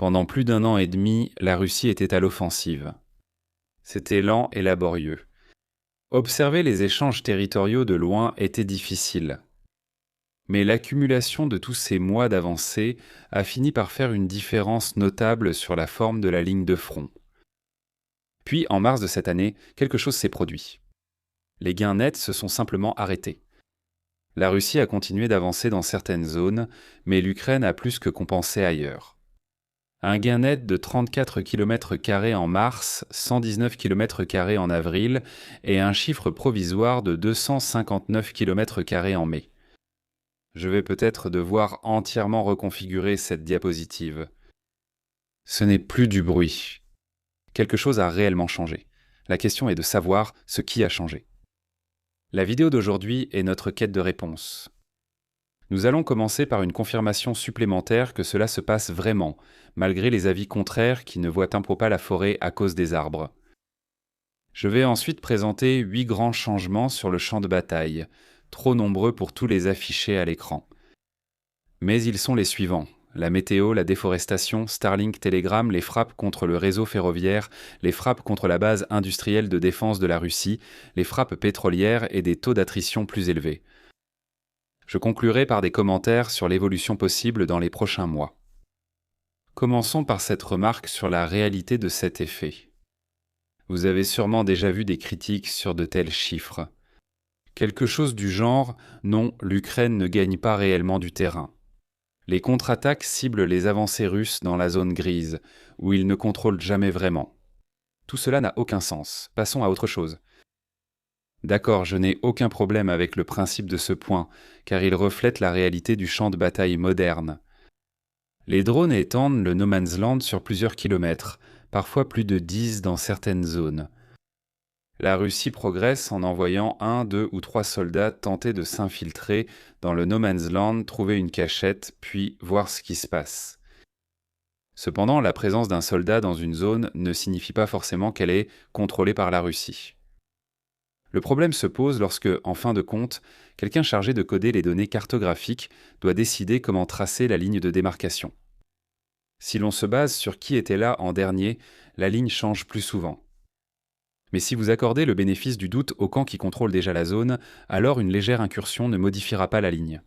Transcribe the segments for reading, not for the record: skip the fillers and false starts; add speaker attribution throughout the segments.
Speaker 1: Pendant plus d'un an et demi, la Russie était à l'offensive. C'était lent et laborieux. Observer les échanges territoriaux de loin était difficile. Mais l'accumulation de tous ces mois d'avancée a fini par faire une différence notable sur la forme de la ligne de front. Puis, en mars de cette année, quelque chose s'est produit. Les gains nets se sont simplement arrêtés. La Russie a continué d'avancer dans certaines zones, mais l'Ukraine a plus que compensé ailleurs. Un gain net de 34 km² en mars, 119 km² en avril et un chiffre provisoire de 259 km² en mai. Je vais peut-être devoir entièrement reconfigurer cette diapositive. Ce n'est plus du bruit. Quelque chose a réellement changé. La question est de savoir ce qui a changé. La vidéo d'aujourd'hui est notre quête de réponse. Nous allons commencer par une confirmation supplémentaire que cela se passe vraiment, malgré les avis contraires qui ne voient un pas la forêt à cause des arbres. Je vais ensuite présenter 8 grands changements sur le champ de bataille, trop nombreux pour tous les afficher à l'écran. Mais ils sont les suivants: la météo, la déforestation, Starlink Telegram, les frappes contre le réseau ferroviaire, les frappes contre la base industrielle de défense de la Russie, les frappes pétrolières et des taux d'attrition plus élevés. Je conclurai par des commentaires sur l'évolution possible dans les prochains mois. Commençons par cette remarque sur la réalité de cet effet. Vous avez sûrement déjà vu des critiques sur de tels chiffres. Quelque chose du genre « Non, l'Ukraine ne gagne pas réellement du terrain ». Les contre-attaques ciblent les avancées russes dans la zone grise, où ils ne contrôlent jamais vraiment. Tout cela n'a aucun sens. Passons à autre chose. D'accord, je n'ai aucun problème avec le principe de ce point, car il reflète la réalité du champ de bataille moderne. Les drones étendent le no man's land sur plusieurs kilomètres, parfois plus de 10 dans certaines zones. La Russie progresse en envoyant 1, 2 ou 3 soldats tenter de s'infiltrer dans le no man's land, trouver une cachette, puis voir ce qui se passe. Cependant, la présence d'un soldat dans une zone ne signifie pas forcément qu'elle est contrôlée par la Russie. Le problème se pose lorsque, en fin de compte, quelqu'un chargé de coder les données cartographiques doit décider comment tracer la ligne de démarcation. Si l'on se base sur qui était là en dernier, la ligne change plus souvent. Mais si vous accordez le bénéfice du doute au camp qui contrôle déjà la zone, alors une légère incursion ne modifiera pas la ligne.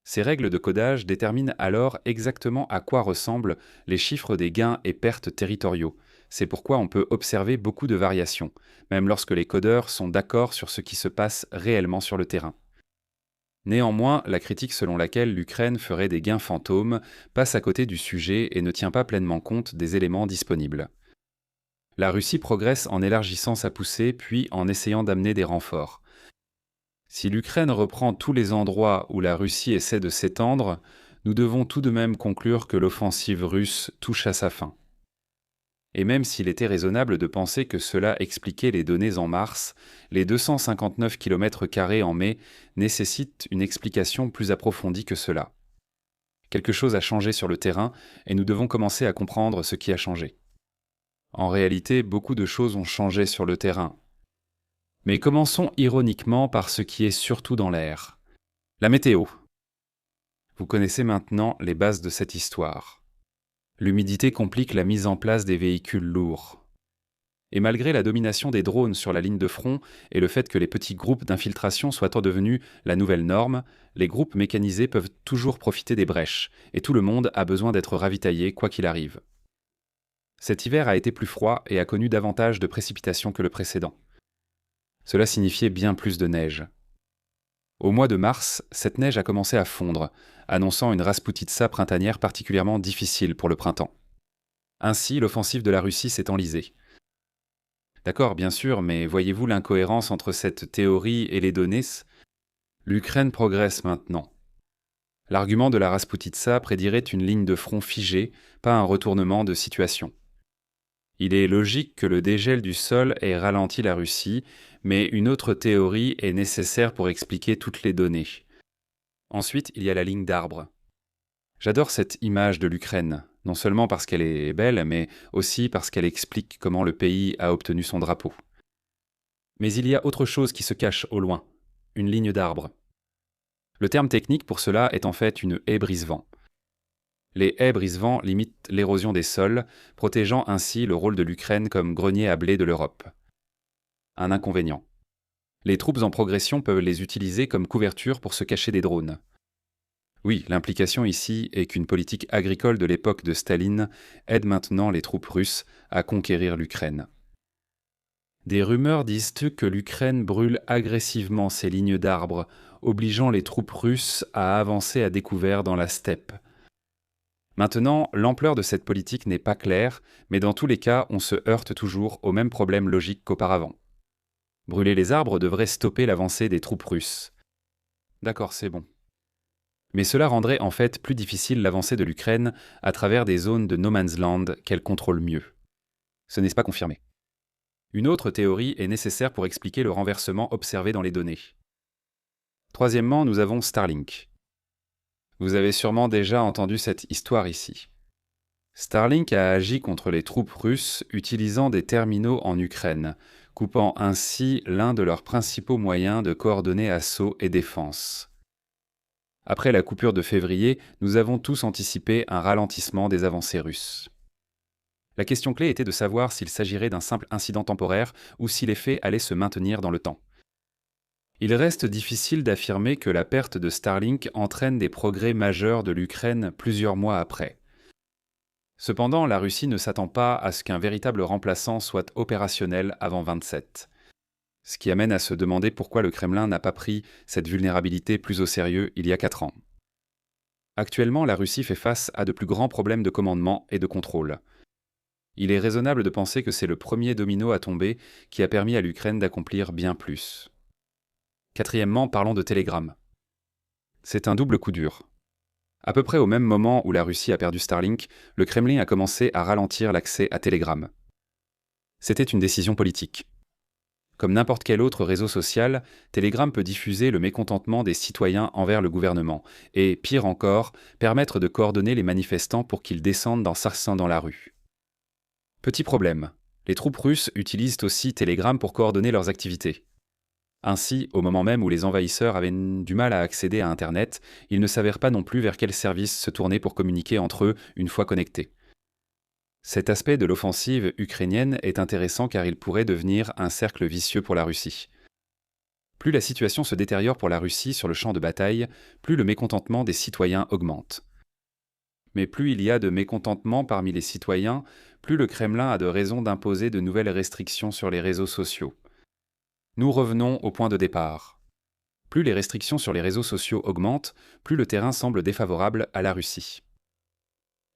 Speaker 1: Ces règles de codage déterminent alors exactement à quoi ressemblent les chiffres des gains et pertes territoriaux. C'est pourquoi on peut observer beaucoup de variations, même lorsque les codeurs sont d'accord sur ce qui se passe réellement sur le terrain. Néanmoins, la critique selon laquelle l'Ukraine ferait des gains fantômes passe à côté du sujet et ne tient pas pleinement compte des éléments disponibles. La Russie progresse en élargissant sa poussée, puis en essayant d'amener des renforts. Si l'Ukraine reprend tous les endroits où la Russie essaie de s'étendre, nous devons tout de même conclure que l'offensive russe touche à sa fin. Et même s'il était raisonnable de penser que cela expliquait les données en mars, les 259 km² en mai nécessitent une explication plus approfondie que cela. Quelque chose a changé sur le terrain et nous devons commencer à comprendre ce qui a changé. En réalité, beaucoup de choses ont changé sur le terrain. Mais commençons ironiquement par ce qui est surtout dans l'air. La météo. Vous connaissez maintenant les bases de cette histoire. L'humidité complique la mise en place des véhicules lourds. Et malgré la domination des drones sur la ligne de front et le fait que les petits groupes d'infiltration soient devenus la nouvelle norme, les groupes mécanisés peuvent toujours profiter des brèches, et tout le monde a besoin d'être ravitaillé quoi qu'il arrive. Cet hiver a été plus froid et a connu davantage de précipitations que le précédent. Cela signifiait bien plus de neige. Au mois de mars, cette neige a commencé à fondre, annonçant une Rasputitsa printanière particulièrement difficile pour le printemps. Ainsi, l'offensive de la Russie s'est enlisée. D'accord, bien sûr, mais voyez-vous l'incohérence entre cette théorie et les données? L'Ukraine progresse maintenant. L'argument de la Rasputitsa prédirait une ligne de front figée, pas un retournement de situation. Il est logique que le dégel du sol ait ralenti la Russie, mais une autre théorie est nécessaire pour expliquer toutes les données. Ensuite, il y a la ligne d'arbres. J'adore cette image de l'Ukraine, non seulement parce qu'elle est belle, mais aussi parce qu'elle explique comment le pays a obtenu son drapeau. Mais il y a autre chose qui se cache au loin, une ligne d'arbres. Le terme technique pour cela est en fait une haie brise-vent. Les haies brise-vent limitent l'érosion des sols, protégeant ainsi le rôle de l'Ukraine comme grenier à blé de l'Europe. Un inconvénient. Les troupes en progression peuvent les utiliser comme couverture pour se cacher des drones. Oui, l'implication ici est qu'une politique agricole de l'époque de Staline aide maintenant les troupes russes à conquérir l'Ukraine. Des rumeurs disent que l'Ukraine brûle agressivement ses lignes d'arbres, obligeant les troupes russes à avancer à découvert dans la steppe. Maintenant, l'ampleur de cette politique n'est pas claire, mais dans tous les cas, on se heurte toujours au même problème logique qu'auparavant. Brûler les arbres devrait stopper l'avancée des troupes russes. D'accord, c'est bon. Mais cela rendrait en fait plus difficile l'avancée de l'Ukraine à travers des zones de no man's land qu'elle contrôle mieux. Ce n'est pas confirmé. Une autre théorie est nécessaire pour expliquer le renversement observé dans les données. Troisièmement, nous avons Starlink. Vous avez sûrement déjà entendu cette histoire ici. Starlink a agi contre les troupes russes utilisant des terminaux en Ukraine, coupant ainsi l'un de leurs principaux moyens de coordonner assaut et défense. Après la coupure de février, nous avons tous anticipé un ralentissement des avancées russes. La question clé était de savoir s'il s'agirait d'un simple incident temporaire ou si l'effet allait se maintenir dans le temps. Il reste difficile d'affirmer que la perte de Starlink entraîne des progrès majeurs de l'Ukraine plusieurs mois après. Cependant, la Russie ne s'attend pas à ce qu'un véritable remplaçant soit opérationnel avant 27. Ce qui amène à se demander pourquoi le Kremlin n'a pas pris cette vulnérabilité plus au sérieux il y a 4 ans. Actuellement, la Russie fait face à de plus grands problèmes de commandement et de contrôle. Il est raisonnable de penser que c'est le premier domino à tomber qui a permis à l'Ukraine d'accomplir bien plus. Quatrièmement, parlons de Telegram. C'est un double coup dur. À peu près au même moment où la Russie a perdu Starlink, le Kremlin a commencé à ralentir l'accès à Telegram. C'était une décision politique. Comme n'importe quel autre réseau social, Telegram peut diffuser le mécontentement des citoyens envers le gouvernement et, pire encore, permettre de coordonner les manifestants pour qu'ils descendent dans la rue. Petit problème, les troupes russes utilisent aussi Telegram pour coordonner leurs activités. Ainsi, au moment même où les envahisseurs avaient du mal à accéder à Internet, ils ne savaient pas non plus vers quel service se tourner pour communiquer entre eux une fois connectés. Cet aspect de l'offensive ukrainienne est intéressant car il pourrait devenir un cercle vicieux pour la Russie. Plus la situation se détériore pour la Russie sur le champ de bataille, plus le mécontentement des citoyens augmente. Mais plus il y a de mécontentement parmi les citoyens, plus le Kremlin a de raisons d'imposer de nouvelles restrictions sur les réseaux sociaux. Nous revenons au point de départ. Plus les restrictions sur les réseaux sociaux augmentent, plus le terrain semble défavorable à la Russie.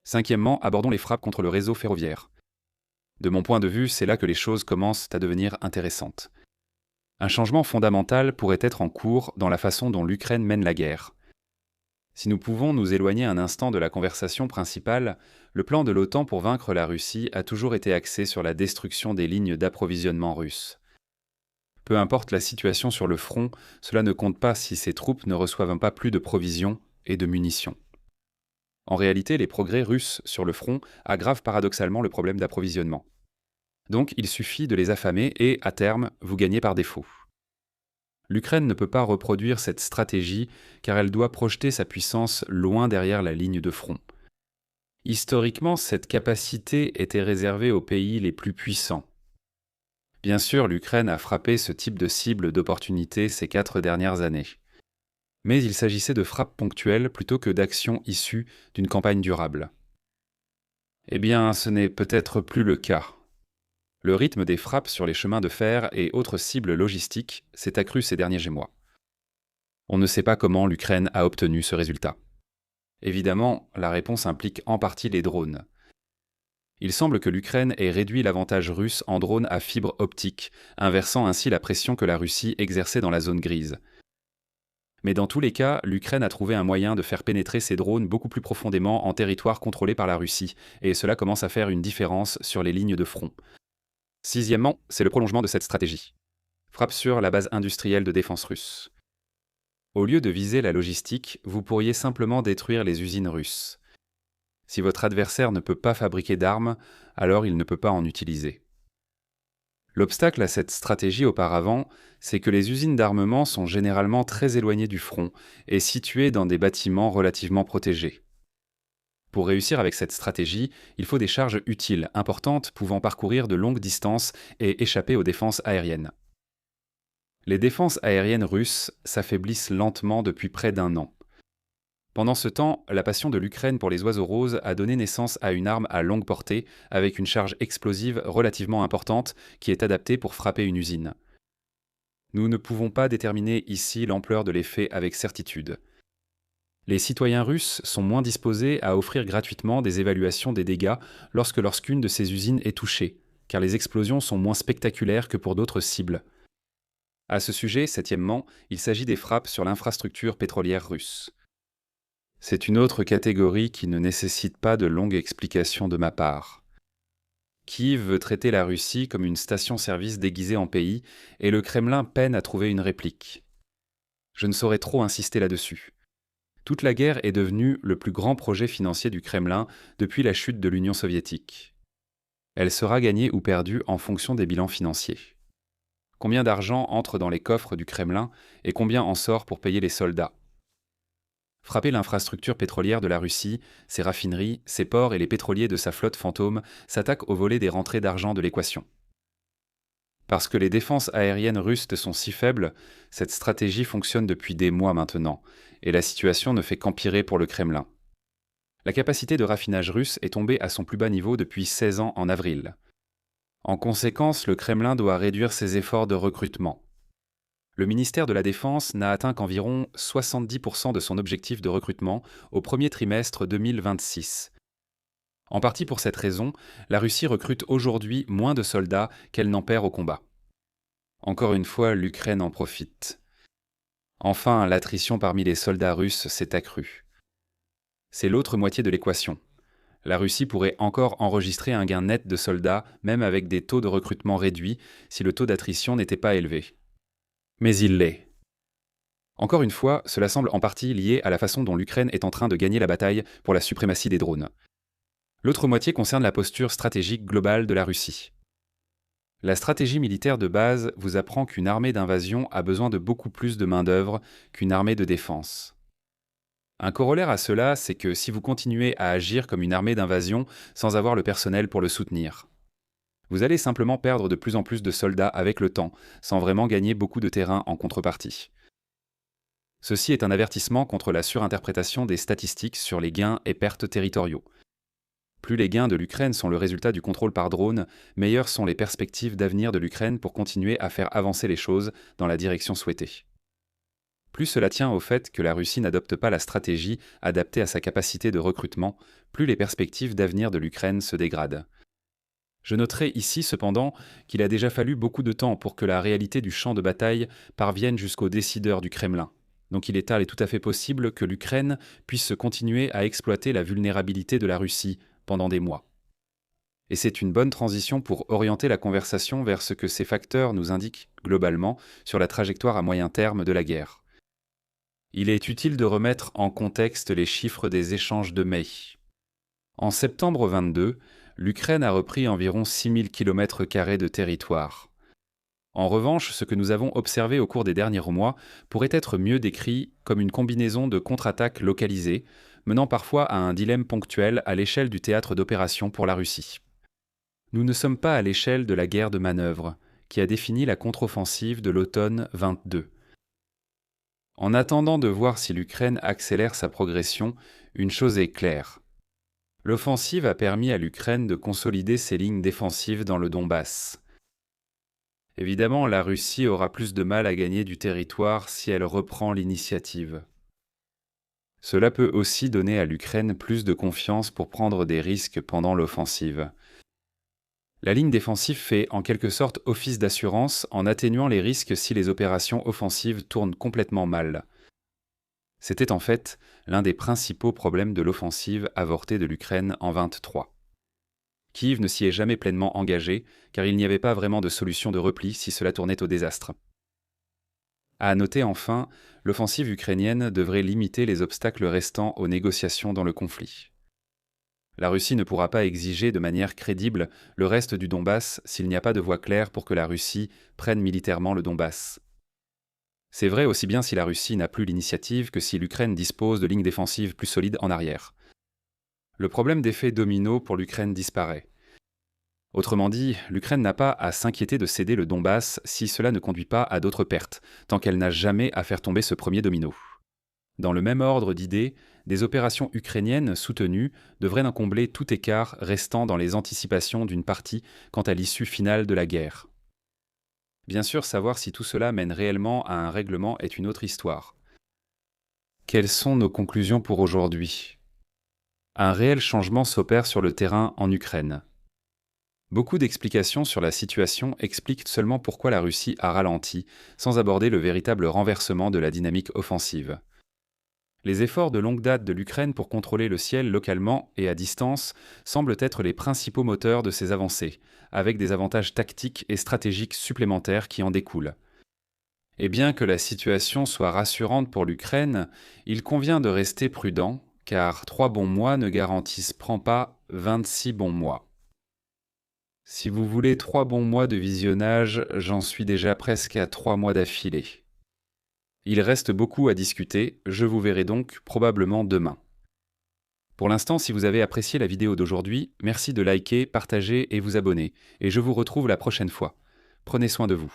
Speaker 1: Cinquièmement, abordons les frappes contre le réseau ferroviaire. De mon point de vue, c'est là que les choses commencent à devenir intéressantes. Un changement fondamental pourrait être en cours dans la façon dont l'Ukraine mène la guerre. Si nous pouvons nous éloigner un instant de la conversation principale, le plan de l'OTAN pour vaincre la Russie a toujours été axé sur la destruction des lignes d'approvisionnement russes. Peu importe la situation sur le front, cela ne compte pas si ces troupes ne reçoivent pas plus de provisions et de munitions. En réalité, les progrès russes sur le front aggravent paradoxalement le problème d'approvisionnement. Donc il suffit de les affamer et, à terme, vous gagnez par défaut. L'Ukraine ne peut pas reproduire cette stratégie car elle doit projeter sa puissance loin derrière la ligne de front. Historiquement, cette capacité était réservée aux pays les plus puissants. Bien sûr, l'Ukraine a frappé ce type de cible d'opportunité ces 4 dernières années. Mais il s'agissait de frappes ponctuelles plutôt que d'actions issues d'une campagne durable. Eh bien, ce n'est peut-être plus le cas. Le rythme des frappes sur les chemins de fer et autres cibles logistiques s'est accru ces derniers mois. On ne sait pas comment l'Ukraine a obtenu ce résultat. Évidemment, la réponse implique en partie les drones. Il semble que l'Ukraine ait réduit l'avantage russe en drones à fibre optique, inversant ainsi la pression que la Russie exerçait dans la zone grise. Mais dans tous les cas, l'Ukraine a trouvé un moyen de faire pénétrer ses drones beaucoup plus profondément en territoire contrôlé par la Russie, et cela commence à faire une différence sur les lignes de front. Sixièmement, c'est le prolongement de cette stratégie. Frappe sur la base industrielle de défense russe. Au lieu de viser la logistique, vous pourriez simplement détruire les usines russes. Si votre adversaire ne peut pas fabriquer d'armes, alors il ne peut pas en utiliser. L'obstacle à cette stratégie auparavant, c'est que les usines d'armement sont généralement très éloignées du front et situées dans des bâtiments relativement protégés. Pour réussir avec cette stratégie, il faut des charges utiles, importantes, pouvant parcourir de longues distances et échapper aux défenses aériennes. Les défenses aériennes russes s'affaiblissent lentement depuis près d'1 an. Pendant ce temps, la passion de l'Ukraine pour les oiseaux roses a donné naissance à une arme à longue portée avec une charge explosive relativement importante qui est adaptée pour frapper une usine. Nous ne pouvons pas déterminer ici l'ampleur de l'effet avec certitude. Les citoyens russes sont moins disposés à offrir gratuitement des évaluations des dégâts lorsqu'une de ces usines est touchée, car les explosions sont moins spectaculaires que pour d'autres cibles. À ce sujet, septièmement, il s'agit des frappes sur l'infrastructure pétrolière russe. C'est une autre catégorie qui ne nécessite pas de longues explications de ma part. Kiev veut traiter la Russie comme une station-service déguisée en pays, et le Kremlin peine à trouver une réplique. Je ne saurais trop insister là-dessus. Toute la guerre est devenue le plus grand projet financier du Kremlin depuis la chute de l'Union soviétique. Elle sera gagnée ou perdue en fonction des bilans financiers. Combien d'argent entre dans les coffres du Kremlin et combien en sort pour payer les soldats ? Frapper l'infrastructure pétrolière de la Russie, ses raffineries, ses ports et les pétroliers de sa flotte fantôme s'attaquent au volet des rentrées d'argent de l'équation. Parce que les défenses aériennes russes sont si faibles, cette stratégie fonctionne depuis des mois maintenant, et la situation ne fait qu'empirer pour le Kremlin. La capacité de raffinage russe est tombée à son plus bas niveau depuis 16 ans en avril. En conséquence, le Kremlin doit réduire ses efforts de recrutement. Le ministère de la Défense n'a atteint qu'environ 70% de son objectif de recrutement au premier trimestre 2026. En partie pour cette raison, la Russie recrute aujourd'hui moins de soldats qu'elle n'en perd au combat. Encore une fois, l'Ukraine en profite. Enfin, l'attrition parmi les soldats russes s'est accrue. C'est l'autre moitié de l'équation. La Russie pourrait encore enregistrer un gain net de soldats, même avec des taux de recrutement réduits, si le taux d'attrition n'était pas élevé. Mais il l'est. Encore une fois, cela semble en partie lié à la façon dont l'Ukraine est en train de gagner la bataille pour la suprématie des drones. L'autre moitié concerne la posture stratégique globale de la Russie. La stratégie militaire de base vous apprend qu'une armée d'invasion a besoin de beaucoup plus de main-d'œuvre qu'une armée de défense. Un corollaire à cela, c'est que si vous continuez à agir comme une armée d'invasion sans avoir le personnel pour le soutenir, vous allez simplement perdre de plus en plus de soldats avec le temps, sans vraiment gagner beaucoup de terrain en contrepartie. Ceci est un avertissement contre la surinterprétation des statistiques sur les gains et pertes territoriaux. Plus les gains de l'Ukraine sont le résultat du contrôle par drone, meilleures sont les perspectives d'avenir de l'Ukraine pour continuer à faire avancer les choses dans la direction souhaitée. Plus cela tient au fait que la Russie n'adopte pas la stratégie adaptée à sa capacité de recrutement, plus les perspectives d'avenir de l'Ukraine se dégradent. Je noterai ici cependant qu'il a déjà fallu beaucoup de temps pour que la réalité du champ de bataille parvienne jusqu'aux décideurs du Kremlin. Donc il est tout à fait possible que l'Ukraine puisse continuer à exploiter la vulnérabilité de la Russie pendant des mois. Et c'est une bonne transition pour orienter la conversation vers ce que ces facteurs nous indiquent globalement sur la trajectoire à moyen terme de la guerre. Il est utile de remettre en contexte les chiffres des échanges de mai. En septembre 22, l'Ukraine a repris environ 6000 km² de territoire. En revanche, ce que nous avons observé au cours des derniers mois pourrait être mieux décrit comme une combinaison de contre-attaques localisées, menant parfois à un dilemme ponctuel à l'échelle du théâtre d'opération pour la Russie. Nous ne sommes pas à l'échelle de la guerre de manœuvre, qui a défini la contre-offensive de l'automne 22. En attendant de voir si l'Ukraine accélère sa progression, une chose est claire. L'offensive a permis à l'Ukraine de consolider ses lignes défensives dans le Donbass. Évidemment, la Russie aura plus de mal à gagner du territoire si elle reprend l'initiative. Cela peut aussi donner à l'Ukraine plus de confiance pour prendre des risques pendant l'offensive. La ligne défensive fait en quelque sorte office d'assurance en atténuant les risques si les opérations offensives tournent complètement mal. C'était en fait l'un des principaux problèmes de l'offensive avortée de l'Ukraine en 23. Kiev ne s'y est jamais pleinement engagé, car il n'y avait pas vraiment de solution de repli si cela tournait au désastre. À noter enfin, l'offensive ukrainienne devrait limiter les obstacles restants aux négociations dans le conflit. La Russie ne pourra pas exiger de manière crédible le reste du Donbass s'il n'y a pas de voie claire pour que la Russie prenne militairement le Donbass. C'est vrai aussi bien si la Russie n'a plus l'initiative que si l'Ukraine dispose de lignes défensives plus solides en arrière. le problème d'effet domino pour l'Ukraine disparaît. Autrement dit, l'Ukraine n'a pas à s'inquiéter de céder le Donbass si cela ne conduit pas à d'autres pertes, tant qu'elle n'a jamais à faire tomber ce premier domino. Dans le même ordre d'idées, des opérations ukrainiennes soutenues devraient en combler tout écart restant dans les anticipations d'une partie quant à l'issue finale de la guerre. Bien sûr, savoir si tout cela mène réellement à un règlement est une autre histoire. Quelles sont nos conclusions pour aujourd'hui? Un réel changement s'opère sur le terrain en Ukraine. Beaucoup d'explications sur la situation expliquent seulement pourquoi la Russie a ralenti, sans aborder le véritable renversement de la dynamique offensive. Les efforts de longue date de l'Ukraine pour contrôler le ciel localement et à distance semblent être les principaux moteurs de ces avancées, avec des avantages tactiques et stratégiques supplémentaires qui en découlent. Et bien que la situation soit rassurante pour l'Ukraine, il convient de rester prudent, car 3 bons mois ne garantissent pas 26 bons mois. Si vous voulez 3 bons mois de visionnage, j'en suis déjà presque à 3 mois d'affilée. Il reste beaucoup à discuter, je vous verrai donc probablement demain. Pour l'instant, si vous avez apprécié la vidéo d'aujourd'hui, merci de liker, partager et vous abonner, et je vous retrouve la prochaine fois. Prenez soin de vous.